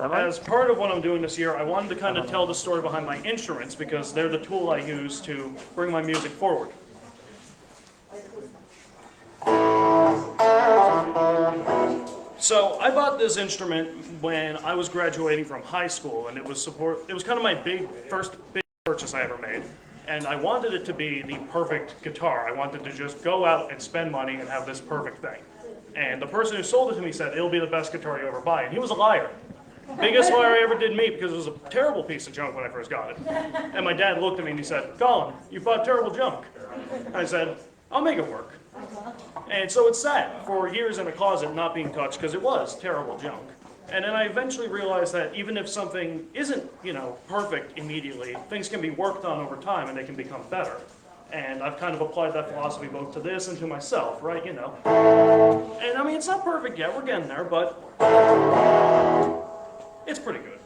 as part of what I'm doing this year, I wanted to kind of tell the story behind my instruments because they're the tool I use to bring my music forward. So I bought this instrument when I was graduating from high school, and it was kind of my first big purchase I ever made. And I wanted it to be the perfect guitar. I wanted to just go out and spend money and have this perfect thing. And the person who sold it to me said, it'll be the best guitar you ever buy. And he was a liar. Biggest liar I ever did meet, because it was a terrible piece of junk when I first got it. And my dad looked at me and he said, Colin, you bought terrible junk. And I said, I'll make it work. And so it sat for years in a closet not being touched because it was terrible junk. And then I eventually realized that even if something isn't, perfect immediately, things can be worked on over time and they can become better. And I've kind of applied that philosophy both to this and to myself, right? And I mean, it's not perfect yet, we're getting there, but it's pretty good.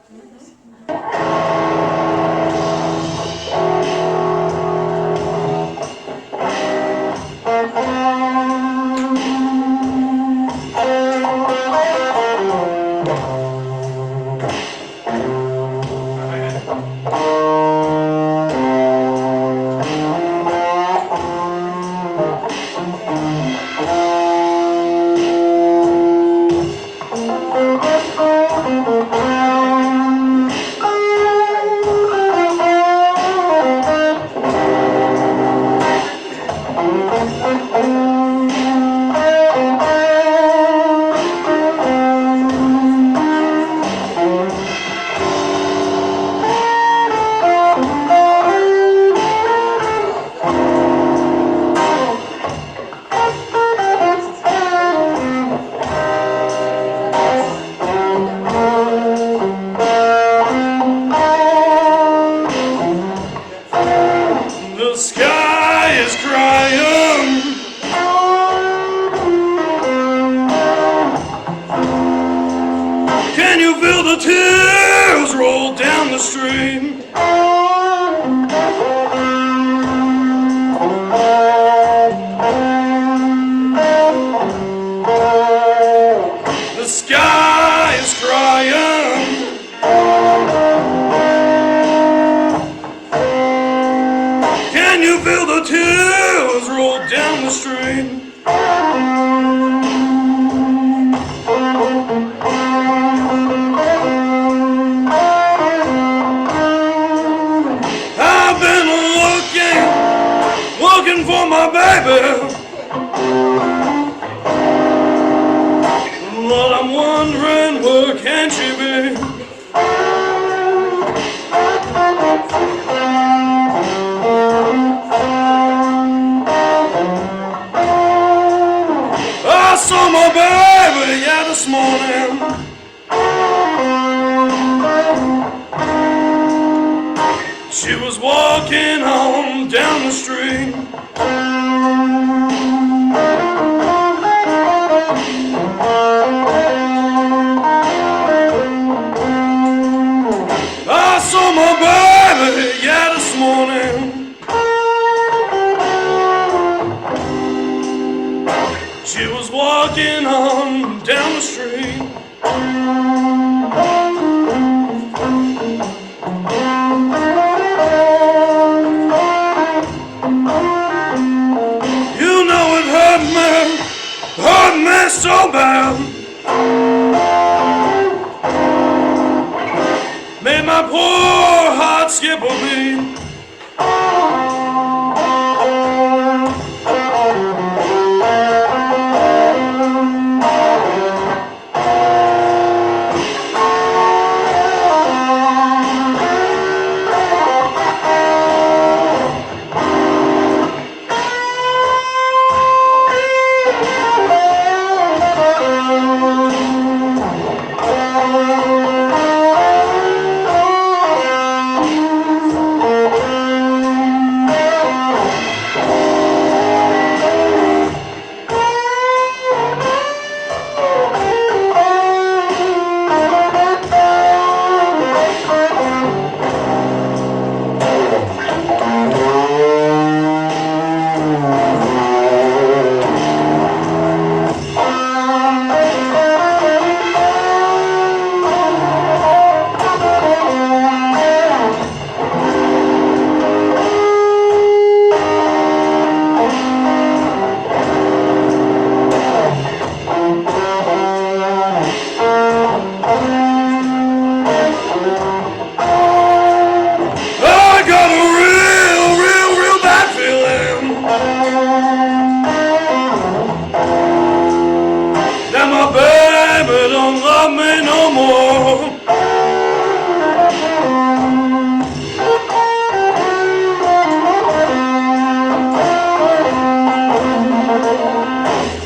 more.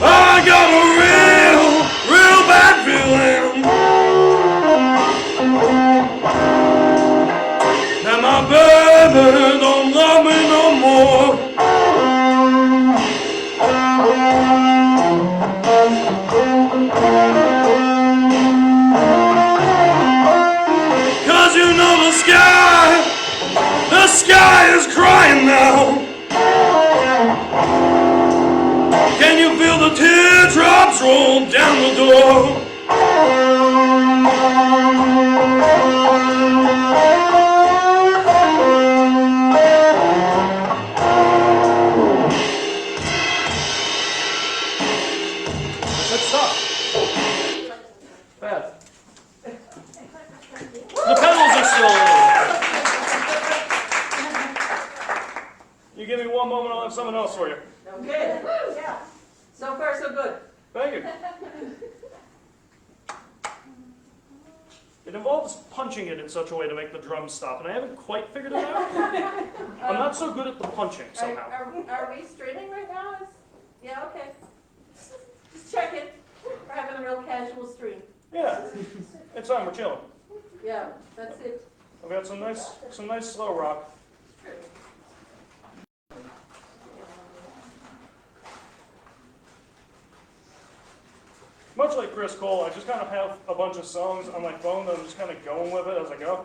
I got a real bad feeling that my baby don't love me no more. Cause you know the sky is crying now. Can you feel the teardrops roll down the door? Good stuff. Bad. The pedals are still in. You give me one moment, I'll have something else for you. Okay. Yeah. So far, so good. Thank you. It involves punching it in such a way to make the drums stop, and I haven't quite figured it out. I'm not so good at the punching somehow. Are we streaming right now? Yeah, okay. Just checking. We're having a real casual stream. Yeah, it's on. We're chilling. Yeah, that's it. I've got some nice slow rock. Much like Chris Cole, I just kind of have a bunch of songs on my phone that I'm just kind of going with it as I go.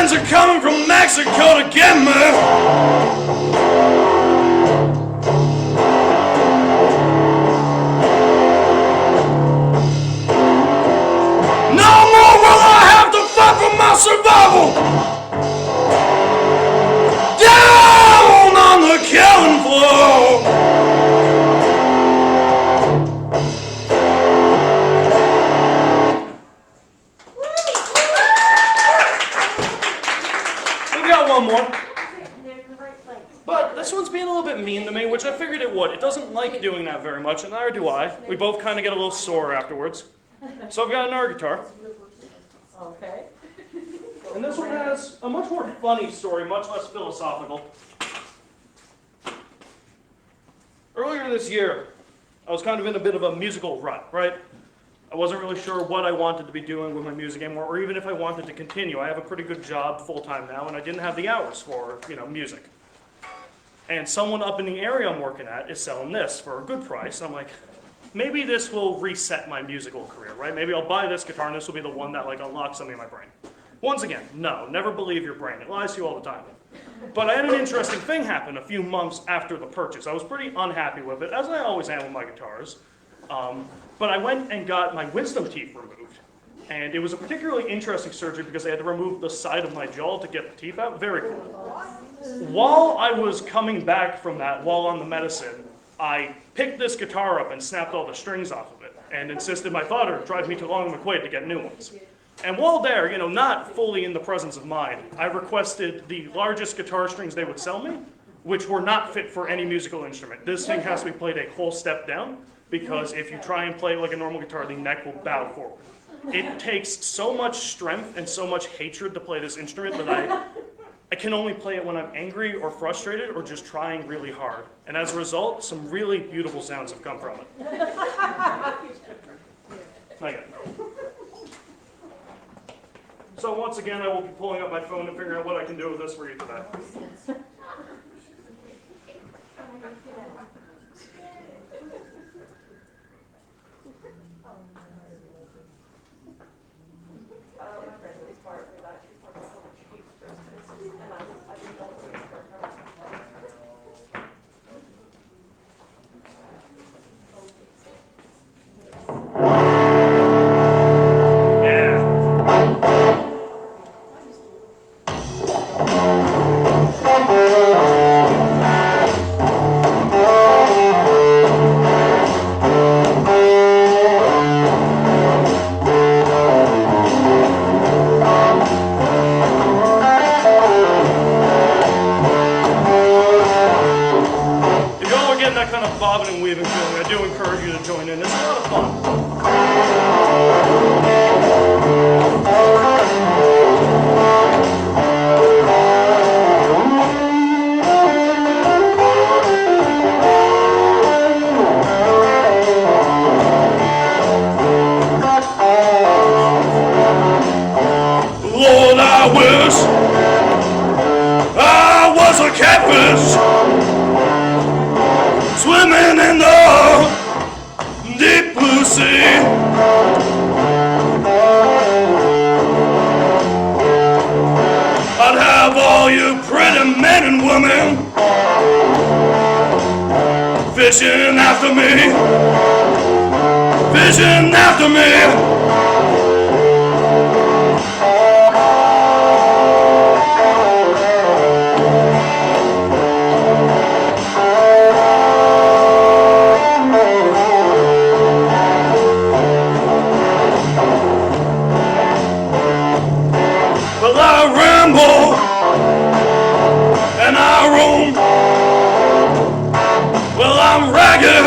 friends are coming from Mexico to get me. No more will I have to fight for my survival. Down on the killing floor. We got one more. But this one's being a little bit mean to me, which I figured it would. It doesn't like doing that very much, and neither do I. We both kind of get a little sore afterwards. So I've got an air guitar. Okay. And this one has a much more funny story, much less philosophical. Earlier this year, I was kind of in a bit of a musical rut, right? I wasn't really sure what I wanted to be doing with my music anymore, or even if I wanted to continue. I have a pretty good job full-time now, and I didn't have the hours for, music. And someone up in the area I'm working at is selling this for a good price. And I'm like, maybe this will reset my musical career, right? Maybe I'll buy this guitar and this will be the one that unlocks something in my brain. Once again, no, never believe your brain. It lies to you all the time. But I had an interesting thing happen a few months after the purchase. I was pretty unhappy with it, as I always am with my guitars. But I went and got my wisdom teeth removed. And it was a particularly interesting surgery because they had to remove the side of my jaw to get the teeth out. Very cool. While I was coming back from that, while on the medicine, I picked this guitar up and snapped all the strings off of it and insisted my father drive me to Long McQuaid to get new ones. And while there, not fully in the presence of mind, I requested the largest guitar strings they would sell me, which were not fit for any musical instrument. This thing has to be played a whole step down, because if you try and play it like a normal guitar, the neck will bow forward. It takes so much strength and so much hatred to play this instrument that I can only play it when I'm angry or frustrated or just trying really hard. And as a result, some really beautiful sounds have come from it. Not yet. So once again, I will be pulling up my phone and figuring out what I can do with this for you today. Bobbing and weaving feeling, I do encourage you to join in. It's a lot of fun. Lord, I wish I was a catfish, swimming in the deep blue sea. I'd have all you pretty men and women fishing after me, fishing after me. Well, I ramble and I roam. Well, I'm ragged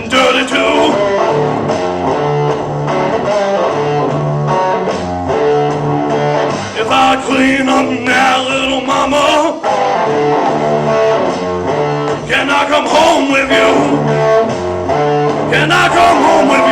and dirty too. If I clean up now, little mama, can I come home with you? Can I come home with you?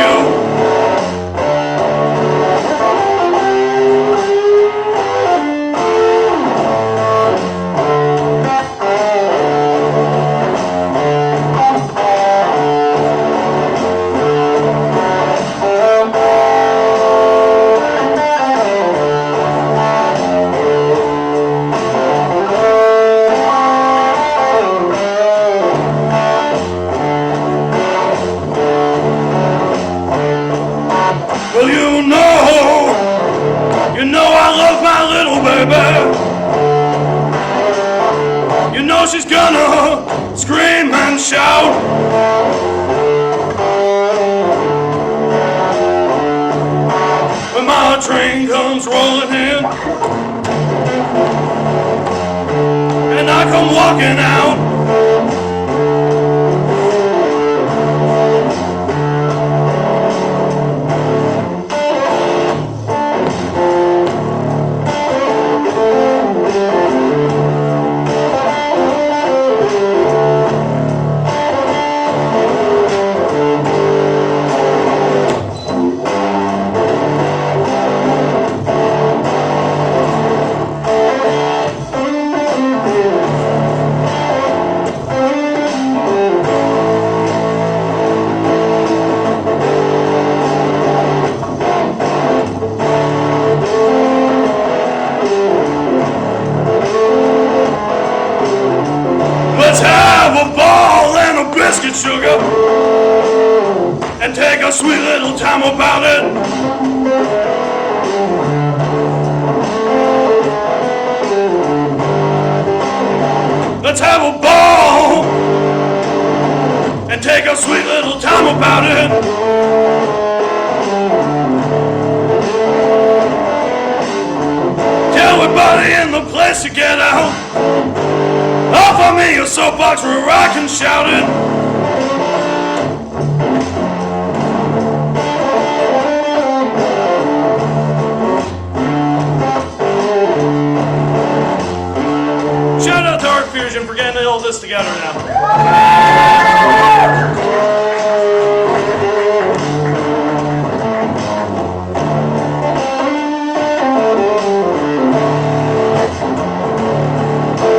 goes my little baby. You know she's gonna scream and shout. When my train comes rolling in and I come walking out, let's have a ball and a biscuit, sugar, and take a sweet little time about it. Let's have a ball and take a sweet little time about it. Tell everybody in the place to get out. Offer me a soapbox where I can shout it. Shout out to ARTfusion for getting all this together now.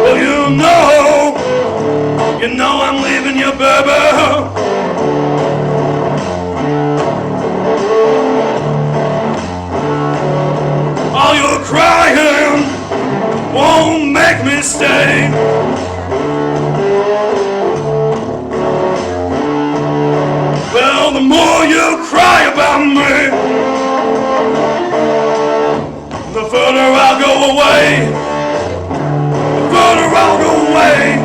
Well, you know I'm leaving you, baby. All your crying won't make me stay. Well, the more you cry about me, the further I'll go away. The further I'll go away.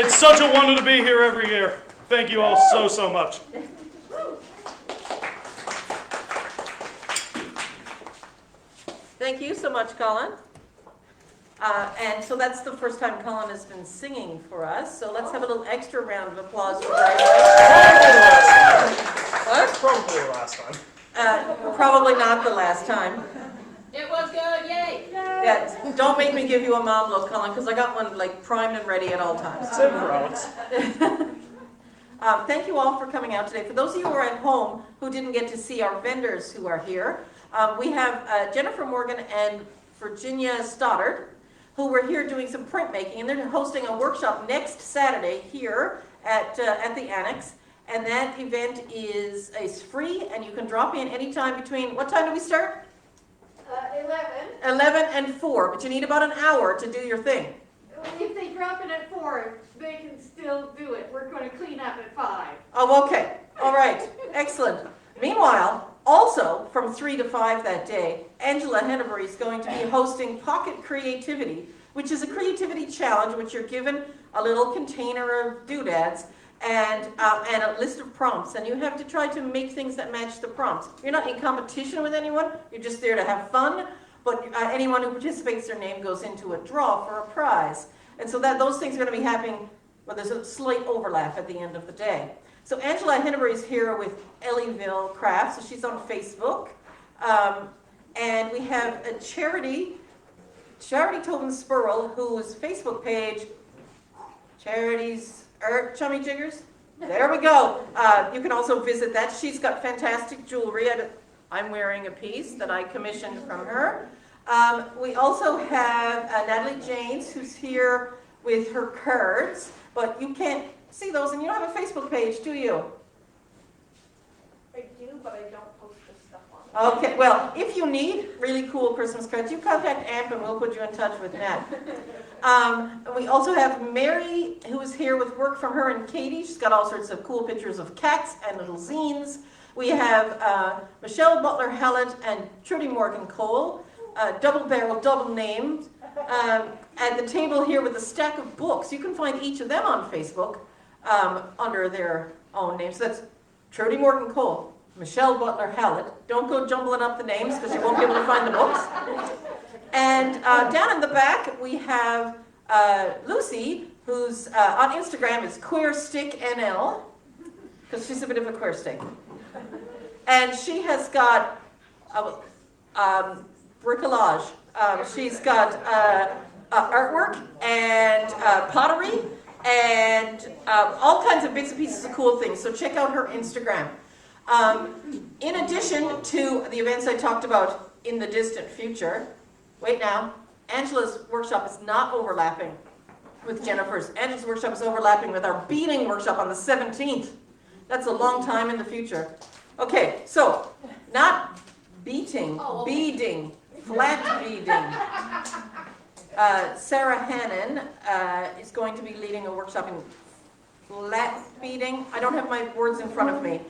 It's such a wonder to be here every year. Thank you all so much. Thank you so much, Colin. And so that's the first time Colin has been singing for us. So let's have a little extra round of applause for Brian. Probably the last time. Probably not the last time. It was good, yay! Yeah, don't make me give you a mom look, Colin, because I got one like primed and ready at all times. Same for Alex. Thank you all for coming out today. For those of you who are at home who didn't get to see our vendors who are here, we have Jennifer Morgan and Virginia Stoddard, who were here doing some printmaking, and they're hosting a workshop next Saturday here at the Annex. And that event is free, and you can drop in anytime between, what time do we start? 11 and 4, but you need about an hour to do your thing. If they drop it at 4, they can still do it. We're going to clean up at 5. Oh, okay. All right. Excellent. Meanwhile, also from 3 to 5 that day, Angela Hennebury is going to be hosting Pocket Creativity, which is a creativity challenge which you're given a little container of doodads and a list of prompts, and you have to try to make things that match the prompts. You're not in competition with anyone, you're just there to have fun, but anyone who participates, their name goes into a draw for a prize. And so those things are going to be happening, well, there's a slight overlap at the end of the day. So Angela Hennebury is here with Ellieville Crafts, so she's on Facebook. And we have a Charity Tobin Spurl, whose Facebook page, Charities Chummy Jiggers. There we go. You can also visit that. She's got fantastic jewelry. I'm wearing a piece that I commissioned from her. We also have Natalie Janes, who's here with her cards, but you can't see those, and you don't have a Facebook page, do you? I do, but I don't post this stuff on Okay, well, if you need really cool Christmas cards, you contact Amp and we'll put you in touch with Nat. We also have Mary, who is here with work from her and Katie. She's got all sorts of cool pictures of cats and little zines. We have Michelle Butler-Hallett and Trudy Morgan-Cole, double barrel, double named, at the table here with a stack of books. You can find each of them on Facebook under their own names. So that's Trudy Morgan-Cole, Michelle Butler-Hallett. Don't go jumbling up the names because you won't be able to find the books. And down in the back, we have Lucy, who's on Instagram is QueerStickNL, because she's a bit of a queer stick. And she has got bricolage. She's got artwork and pottery and all kinds of bits and pieces of cool things. So check out her Instagram. In addition to the events I talked about in the distant future, wait now, Angela's workshop is not overlapping with Jennifer's. Angela's workshop is overlapping with our beading workshop on the 17th. That's a long time in the future. Okay, so not beating, beading, flat beading. Sarah Hannon is going to be leading a workshop in flat beading. I don't have my words in front of me.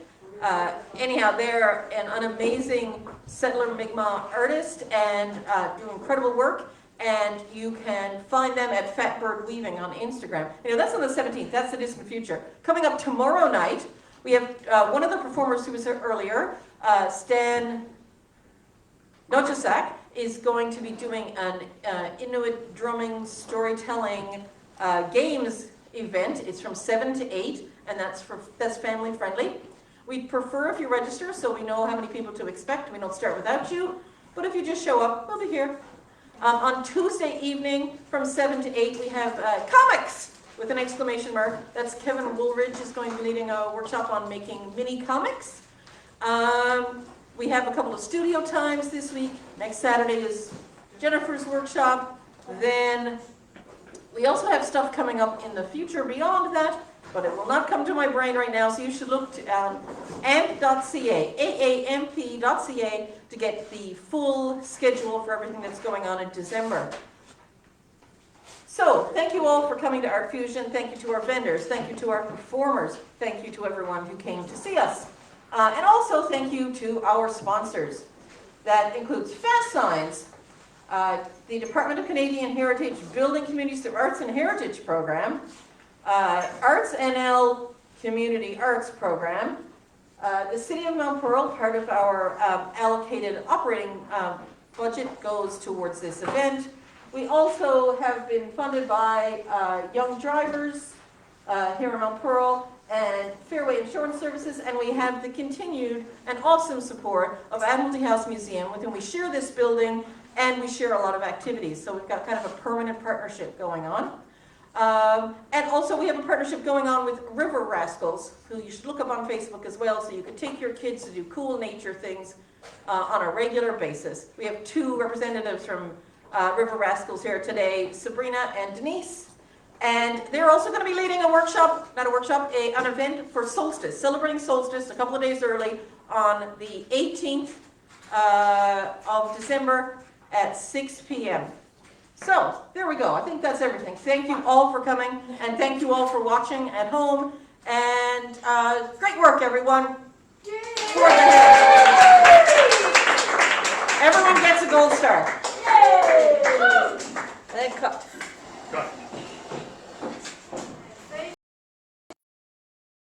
Anyhow, they're an amazing settler Mi'kmaq artist and do incredible work. And you can find them at Fatbird Weaving on Instagram. You know, that's on the 17th. That's the distant future. Coming up tomorrow night, we have one of the performers who was here earlier, Stan Nochasak, is going to be doing an Inuit drumming storytelling games event. It's from 7 to 8, and that's family friendly. We'd prefer if you register so we know how many people to expect. We don't start without you, but if you just show up, we'll be here. On Tuesday evening from 7 to 8, we have comics with an exclamation mark. That's Kevin Woolridge is going to be leading a workshop on making mini comics. We have a couple of studio times this week. Next Saturday is Jennifer's workshop. Then we also have stuff coming up in the future beyond that, but it will not come to my brain right now, so you should look to amp.ca, aamp.ca, to get the full schedule for everything that's going on in December. So, thank you all for coming to ARTfusion. Thank you to our vendors. Thank you to our performers. Thank you to everyone who came to see us. And also thank you to our sponsors. That includes Fast Signs, the Department of Canadian Heritage Building Communities through Arts and Heritage Program, Arts NL Community Arts Program, the City of Mount Pearl, part of our allocated operating budget goes towards this event. We also have been funded by Young Drivers here in Mount Pearl and Fairway Insurance Services, and we have the continued and awesome support of Admiralty House Museum, with whom we share this building and we share a lot of activities. So we've got kind of a permanent partnership going on. And also we have a partnership going on with River Rascals, who you should look up on Facebook as well, so you can take your kids to do cool nature things on a regular basis. We have two representatives from River Rascals here today, Sabrina and Denise. And they're also going to be leading a workshop, not a workshop, an event for solstice, celebrating solstice a couple of days early on the 18th of December at 6 p.m. So, there we go. I think that's everything. Thank you all for coming, and thank you all for watching at home. And great work, everyone. Everyone gets a gold star. Yay!